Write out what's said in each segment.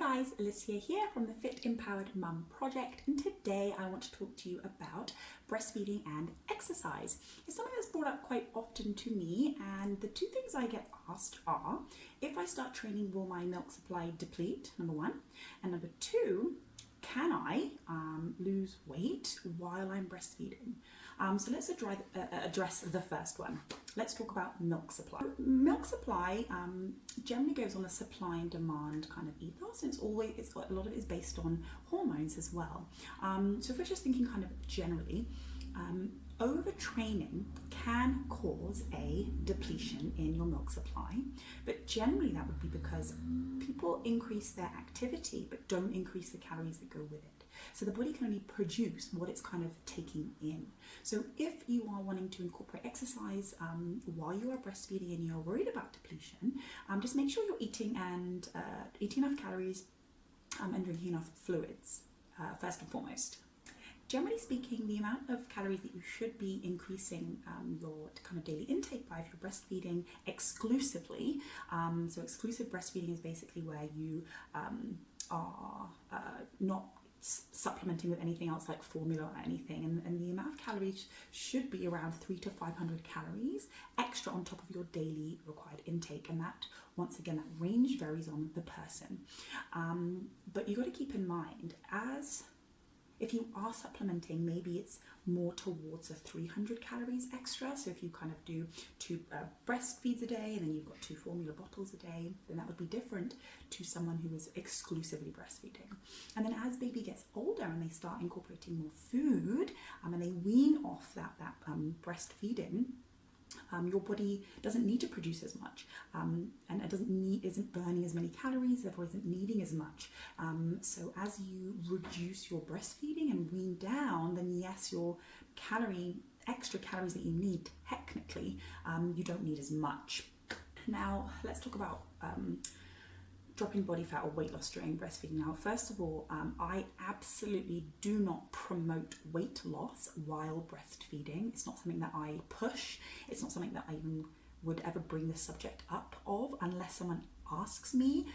guys, Alicia here from the Fit Empowered Mum Project, and today I want to talk to you about breastfeeding and exercise. It's something that's brought up quite often to me, and the two things I get asked are, if I start training, will my milk supply deplete, number one, and number two, can I lose weight while I'm breastfeeding? So let's address the first one. Let's talk about milk supply. Milk supply generally goes on a supply and demand kind of ethos. A lot of it is based on hormones as well. So if we're just thinking kind of generally, overtraining can cause a depletion in your milk supply, but generally that would be because people increase their activity but don't increase the calories that go with it. So the body can only produce what it's kind of taking in. So if you are wanting to incorporate exercise while you are breastfeeding and you're worried about depletion, just make sure you're eating enough calories and drinking enough fluids first and foremost. Generally speaking, the amount of calories that you should be increasing your kind of daily intake by if you're breastfeeding exclusively. So exclusive breastfeeding is basically where you are not supplementing with anything else like formula or anything, and the amount of calories should be around 300 to 500 calories extra on top of your daily required intake, and that, once again, that range varies on the person. But you've got to keep in mind, as if you are supplementing, maybe it's more towards a 300 calories extra. So if you kind of do 2 breastfeeds a day and then you've got 2 formula bottles a day, then that would be different to someone who is exclusively breastfeeding. And then as baby gets older and they start incorporating more food and they wean off that breastfeeding, your body doesn't need to produce as much, and it isn't burning as many calories, therefore isn't needing as much. So as you reduce your breastfeeding and wean down, then yes, your extra calories that you need, technically, you don't need as much. Now let's talk about dropping body fat or weight loss during breastfeeding. Now, first of all, I absolutely do not promote weight loss while breastfeeding. It's not something that I push. It's not something that I even would ever bring the subject up of unless someone asks me.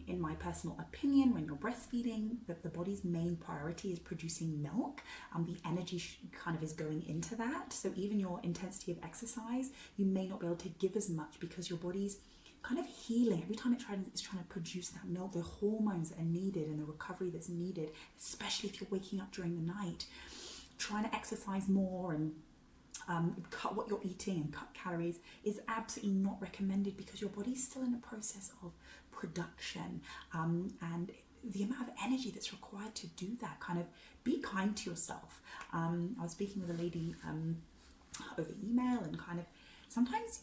In my personal opinion, when you're breastfeeding, the body's main priority is producing milk. The energy kind of is going into that. So even your intensity of exercise, you may not be able to give as much because your body's kind of healing. Every time it's trying to produce that milk, the hormones that are needed and the recovery that's needed, especially if you're waking up during the night, trying to exercise more and cut what you're eating and cut calories is absolutely not recommended because your body's still in the process of production, and the amount of energy that's required to do that, kind of be kind to yourself. I was speaking with a lady over email, and kind of sometimes,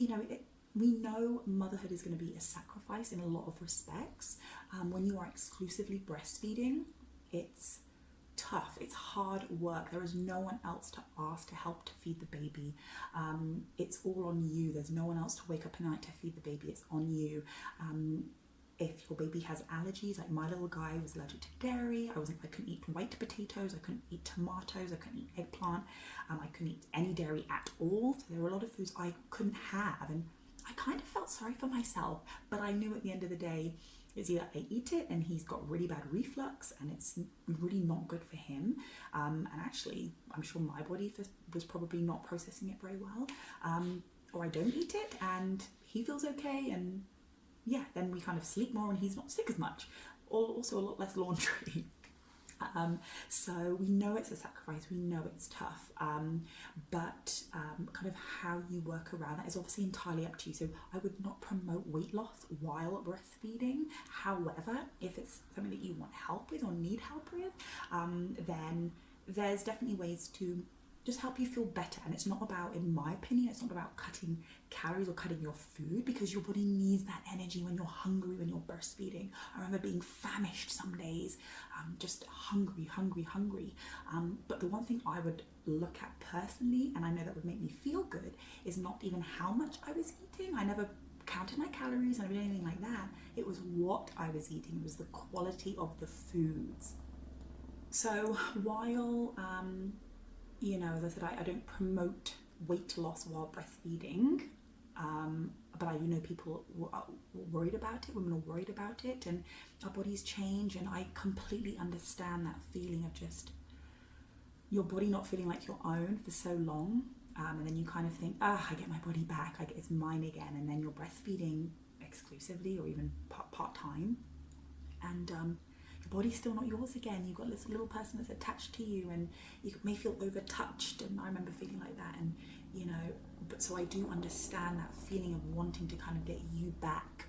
we know motherhood is going to be a sacrifice in a lot of respects. When you are exclusively breastfeeding, it's tough, it's hard work. There is no one else to ask to help to feed the baby. It's all on you. There's no one else to wake up at night to feed the baby. It's on you. If your baby has allergies, like my little guy was allergic to dairy, I couldn't eat white potatoes, I couldn't eat tomatoes, I couldn't eat eggplant, I couldn't eat any dairy at all. So there were a lot of foods I couldn't have, and I kind of felt sorry for myself, but I knew at the end of the day, it's either I eat it and he's got really bad reflux and it's really not good for him. And actually, I'm sure my body was probably not processing it very well. Or I don't eat it and he feels okay, and yeah, then we kind of sleep more and he's not sick as much. Also a lot less laundry. So we know it's a sacrifice, we know it's tough, but kind of how you work around that is obviously entirely up to you. So I would not promote weight loss while breastfeeding. However, if it's something that you want help with or need help with, then there's definitely ways to just help you feel better. And it's not about, in my opinion, it's not about cutting calories or cutting your food, because your body needs that energy when you're hungry, when you're breastfeeding. I remember being famished some days, just hungry. But the one thing I would look at personally, and I know that would make me feel good, is not even how much I was eating. I never counted my calories, I never did anything like that. It was what I was eating. It was the quality of the foods. So while as I said, I don't promote weight loss while breastfeeding, but I do know people are worried about it, women are worried about it, and our bodies change, and I completely understand that feeling of just your body not feeling like your own for so long, and then you kind of think, I get my body back, it's mine again, and then you're breastfeeding exclusively or even part-time, and your body's still not yours again. You've got this little person that's attached to you, and you may feel over-touched, and I remember feeling like that, and but so I do understand that feeling of wanting to kind of get you back.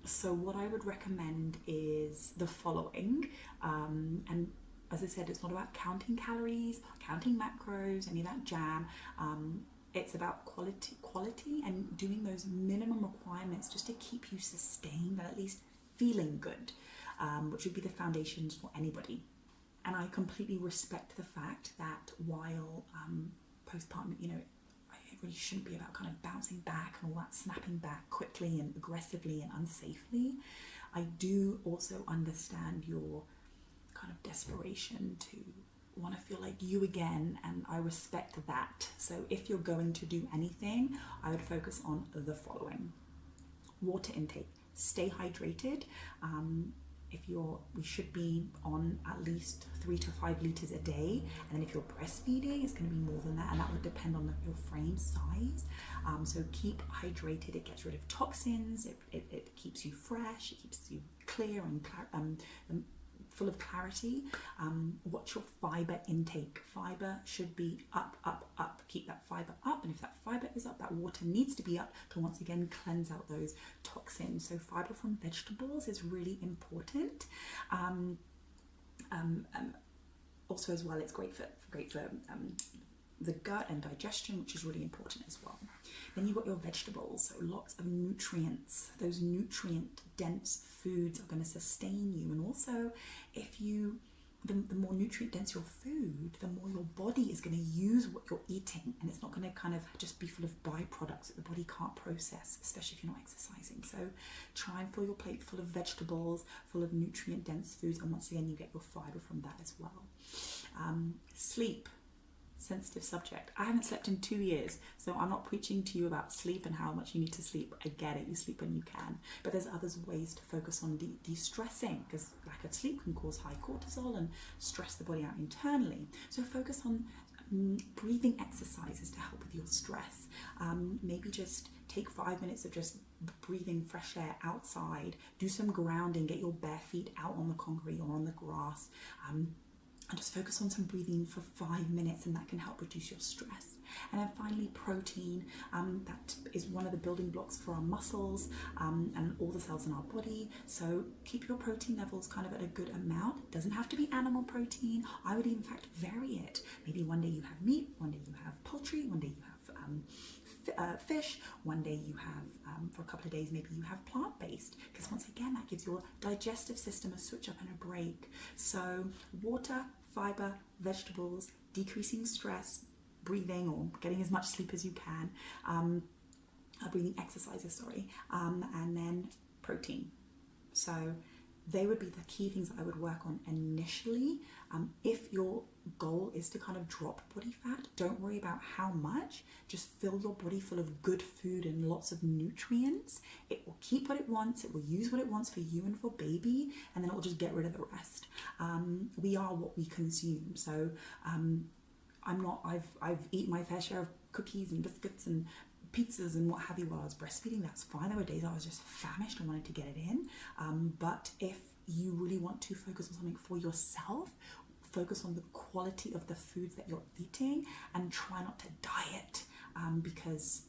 So what I would recommend is the following, and as I said, it's not about counting calories, counting macros, any of that jam. It's about quality and doing those minimum requirements just to keep you sustained and at least feeling good, which would be the foundations for anybody. And I completely respect the fact that while postpartum, it really shouldn't be about kind of bouncing back and all that snapping back quickly and aggressively and unsafely. I do also understand your kind of desperation to want to feel like you again, and I respect that. So if you're going to do anything, I would focus on the following: water intake. Stay hydrated. We should be on at least 3 to 5 liters a day, and then if you're breastfeeding, it's going to be more than that, and that would depend on your frame size. So keep hydrated. It gets rid of toxins. It keeps you fresh. It keeps you clear and full of clarity. Watch your fiber intake. Fiber should be up. Keep that fiber up, and if that fiber is up, that water needs to be up to once again cleanse out those toxins. So fiber from vegetables is really important. Also as well, it's great for the gut and digestion, which is really important as well. Then you've got your vegetables, so lots of nutrients. Those nutrient dense foods are going to sustain you, and also the more nutrient dense your food, the more your body is going to use what you're eating, and it's not going to kind of just be full of byproducts that the body can't process, especially if you're not exercising. So try and fill your plate full of vegetables, full of nutrient dense foods, and once again you get your fiber from that as well. Sleep. Sensitive subject. I haven't slept in 2 years, so I'm not preaching to you about sleep and how much you need to sleep. I get it, you sleep when you can, but there's other ways to focus on de-stressing, because lack of sleep can cause high cortisol and stress the body out internally. So focus on breathing exercises to help with your stress. Maybe just take 5 minutes of just breathing fresh air outside, do some grounding, get your bare feet out on the concrete or on the grass, and just focus on some breathing for 5 minutes, and that can help reduce your stress. And then finally, protein. That is one of the building blocks for our muscles and all the cells in our body. So keep your protein levels kind of at a good amount. It doesn't have to be animal protein. I would in fact vary it. Maybe one day you have meat, one day you have poultry, one day you have fish, one day you have, for a couple of days, maybe you have plant-based, because once again, that gives your digestive system a switch up and a break. So water, fiber, vegetables, decreasing stress, breathing or getting as much sleep as you can, breathing exercises, and then protein. So they would be the key things that I would work on initially. If your goal is to kind of drop body fat, don't worry about how much. Just fill your body full of good food and lots of nutrients. It will keep what it wants. It will use what it wants for you and for baby, and then it will just get rid of the rest. We are what we consume. So I've eaten my fair share of cookies and biscuits and pizzas and what have you while I was breastfeeding. That's fine. There were days I was just famished and wanted to get it in. But if you really want to focus on something for yourself, focus on the quality of the foods that you're eating and try not to diet, because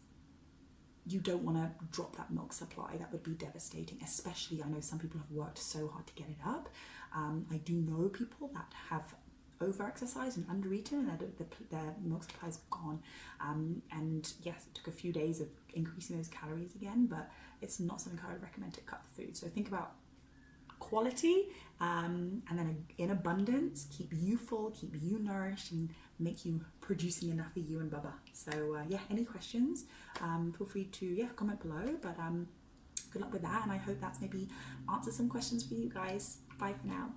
you don't want to drop that milk supply. That would be devastating, especially I know some people have worked so hard to get it up. I do know people that have over-exercised and under-eaten, and their milk supply is gone. And yes, it took a few days of increasing those calories again, but it's not something I would recommend to cut the food. So think about quality, and then in abundance, keep you full, keep you nourished, and make you producing enough for you and Bubba. So any questions, feel free to comment below, but good luck with that, and I hope that's maybe answered some questions for you guys. Bye for now.